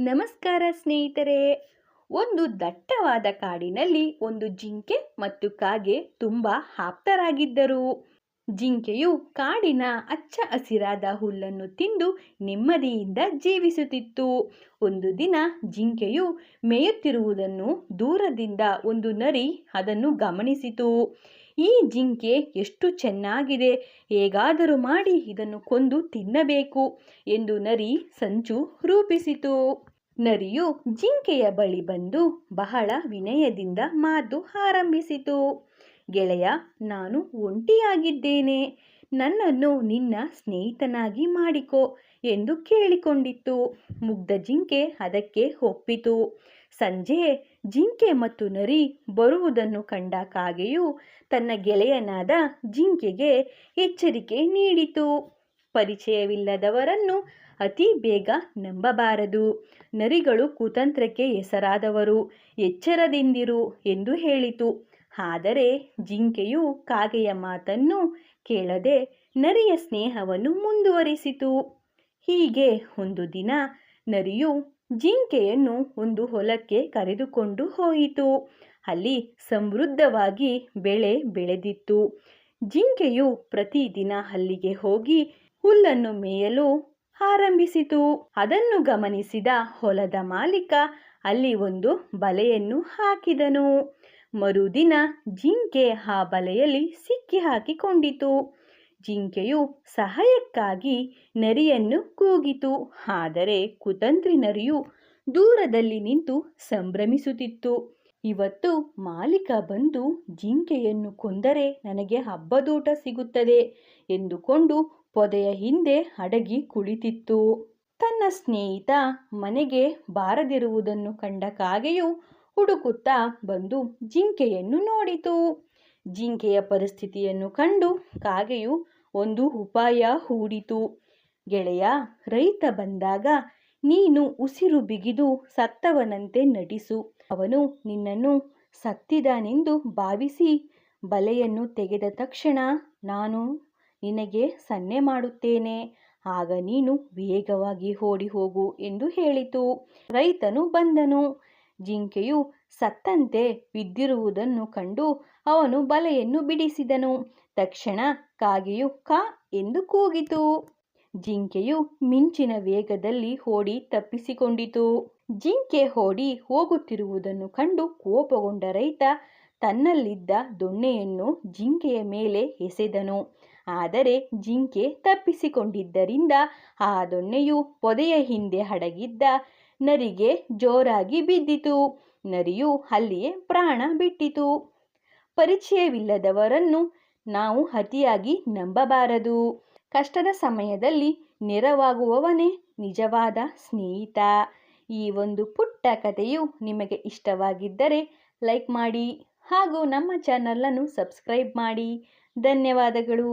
ನಮಸ್ಕಾರ ಸ್ನೇಹಿತರೆ. ಒಂದು ದಟ್ಟವಾದ ಕಾಡಿನಲ್ಲಿ ಒಂದು ಜಿಂಕೆ ಮತ್ತು ಕಾಗೆ ತುಂಬ ಆಪ್ತರಾಗಿದ್ದರು. ಜಿಂಕೆಯು ಕಾಡಿನ ಹಚ್ಚ ಹಸಿರಾದ ಹುಲ್ಲನ್ನು ತಿಂದು ನೆಮ್ಮದಿಯಿಂದ ಜೀವಿಸುತ್ತಿತ್ತು. ಒಂದು ದಿನ ಜಿಂಕೆಯು ಮೇಯುತ್ತಿರುವುದನ್ನು ದೂರದಿಂದ ಒಂದು ನರಿ ಅದನ್ನು ಗಮನಿಸಿತು. ಈ ಜಿಂಕೆ ಎಷ್ಟು ಚೆನ್ನಾಗಿದೆ, ಹೇಗಾದರೂ ಮಾಡಿ ಇದನ್ನು ಕೊಂದು ತಿನ್ನಬೇಕು ಎಂದು ನರಿ ಸಂಚು ರೂಪಿಸಿತು. ನರಿಯು ಜಿಂಕೆಯ ಬಳಿ ಬಂದು ಬಹಳ ವಿನಯದಿಂದ ಮಾತು ಆರಂಭಿಸಿತು. ಗೆಳೆಯ, ನಾನು ಒಂಟಿಯಾಗಿದ್ದೇನೆ, ನನ್ನನ್ನು ನಿನ್ನ ಸ್ನೇಹಿತನಾಗಿ ಮಾಡಿಕೊ ಎಂದು ಕೇಳಿಕೊಂಡಿತ್ತು. ಮುಗ್ಧ ಜಿಂಕೆ ಅದಕ್ಕೆ ಒಪ್ಪಿತು. ಸಂಜೆ ಜಿಂಕೆ ಮತ್ತು ನರಿ ಬರುವುದನ್ನು ಕಂಡ ಕಾಗೆಯು ತನ್ನ ಗೆಳೆಯನಾದ ಜಿಂಕೆಗೆ ಎಚ್ಚರಿಕೆ ನೀಡಿತು. ಪರಿಚಯವಿಲ್ಲದವರನ್ನು ಅತಿ ಬೇಗ ನಂಬಬಾರದು. ನರಿಗಳು ಕುತಂತ್ರಕ್ಕೆ ಹೆಸರಾದವರು, ಎಚ್ಚರದಿಂದಿರು ಎಂದು ಹೇಳಿತು. ಆದರೆ ಜಿಂಕೆಯು ಕಾಗೆಯ ಮಾತನ್ನು ಕೇಳದೆ ನರಿಯ ಸ್ನೇಹವನ್ನು ಮುಂದುವರಿಸಿತು. ಹೀಗೆ ಒಂದು ದಿನ ನರಿಯು ಜಿಂಕೆಯನ್ನು ಒಂದು ಹೊಲಕ್ಕೆ ಕರೆದುಕೊಂಡು ಹೋಯಿತು. ಅಲ್ಲಿ ಸಮೃದ್ಧವಾಗಿ ಬೆಳೆ ಬೆಳೆದಿತ್ತು. ಜಿಂಕೆಯು ಪ್ರತಿದಿನ ಅಲ್ಲಿಗೆ ಹೋಗಿ ಹುಲ್ಲನ್ನು ಮೇಯಲು ಆರಂಭಿಸಿತು. ಅದನ್ನು ಗಮನಿಸಿದ ಹೊಲದ ಮಾಲೀಕ ಅಲ್ಲಿ ಒಂದು ಬಲೆಯನ್ನು ಹಾಕಿದನು. ಮರುದಿನ ಜಿಂಕೆ ಆ ಬಲೆಯಲ್ಲಿ ಸಿಕ್ಕಿ ಹಾಕಿಕೊಂಡಿತು. ಜಿಂಕೆಯು ಸಹಾಯಕ್ಕಾಗಿ ನರಿಯನ್ನು ಕೂಗಿತು. ಆದರೆ ಕುತಂತ್ರಿ ನರಿಯು ದೂರದಲ್ಲಿ ನಿಂತು ಸಂಭ್ರಮಿಸುತ್ತಿತ್ತು. ಇವತ್ತು ಮಾಲೀಕ ಬಂದು ಜಿಂಕೆಯನ್ನು ಕೊಂದರೆ ನನಗೆ ಹಬ್ಬದೂಟ ಸಿಗುತ್ತದೆ ಎಂದುಕೊಂಡು ಪೊದೆಯ ಹಿಂದೆ ಅಡಗಿ ಕುಳಿತಿತ್ತು. ತನ್ನ ಸ್ನೇಹಿತ ಮನೆಗೆ ಬಾರದಿರುವುದನ್ನು ಕಂಡ ಕಾಗೆಯು ಹುಡುಕುತ್ತಾ ಬಂದು ಜಿಂಕೆಯನ್ನು ನೋಡಿತು. ಜಿಂಕೆಯ ಪರಿಸ್ಥಿತಿಯನ್ನು ಕಂಡು ಕಾಗೆಯು ಒಂದು ಉಪಾಯ ಹೂಡಿತು. ಗೆಳೆಯ, ರೈತ ಬಂದಾಗ ನೀನು ಉಸಿರು ಬಿಗಿದು ಸತ್ತವನಂತೆ ನಟಿಸು. ಅವನು ನಿನ್ನನ್ನು ಸತ್ತಿದ್ದಾನೆಂದು ಭಾವಿಸಿ ಬಲೆಯನ್ನು ತೆಗೆದ ತಕ್ಷಣ ನಾನು ನಿನಗೆ ಸನ್ನೆ ಮಾಡುತ್ತೇನೆ. ಆಗ ನೀನು ವೇಗವಾಗಿ ಓಡಿ ಹೋಗು ಎಂದು ಹೇಳಿತು. ರೈತನು ಬಂದನು. ಜಿಂಕೆಯು ಸತ್ತಂತೆ ಬಿದ್ದಿರುವುದನ್ನು ಕಂಡು ಅವನು ಬಲೆಯನ್ನು ಬಿಡಿಸಿದನು. ತಕ್ಷಣ ಕಾಗೆಯು ಕಾ ಎಂದು ಕೂಗಿತು. ಜಿಂಕೆಯು ಮಿಂಚಿನ ವೇಗದಲ್ಲಿ ಓಡಿ ತಪ್ಪಿಸಿಕೊಂಡಿತು. ಜಿಂಕೆ ಓಡಿ ಹೋಗುತ್ತಿರುವುದನ್ನು ಕಂಡು ಕೋಪಗೊಂಡ ರೈತ ತನ್ನಲ್ಲಿದ್ದ ದೊಣ್ಣೆಯನ್ನು ಜಿಂಕೆಯ ಮೇಲೆ ಎಸೆದನು. ಆದರೆ ಜಿಂಕೆ ತಪ್ಪಿಸಿಕೊಂಡಿದ್ದರಿಂದ ಆ ದೊಣ್ಣೆಯು ಪೊದೆಯ ಹಿಂದೆ ಅಡಗಿದ್ದ ನರಿಗೆ ಜೋರಾಗಿ ಬಿದ್ದಿತು. ನರಿಯು ಅಲ್ಲಿಯೇ ಪ್ರಾಣ ಬಿಟ್ಟಿತು. ಪರಿಚಯವಿಲ್ಲದವರನ್ನು ನಾವು ಅತಿಯಾಗಿ ನಂಬಬಾರದು. ಕಷ್ಟದ ಸಮಯದಲ್ಲಿ ನೆರವಾಗುವವನೇ ನಿಜವಾದ ಸ್ನೇಹಿತ. ಈ ಒಂದು ಪುಟ್ಟ ಕಥೆಯು ನಿಮಗೆ ಇಷ್ಟವಾಗಿದ್ದರೆ ಲೈಕ್ ಮಾಡಿ ಹಾಗೂ ನಮ್ಮ ಚಾನಲನ್ನು ಸಬ್ಸ್ಕ್ರೈಬ್ ಮಾಡಿ. ಧನ್ಯವಾದಗಳು.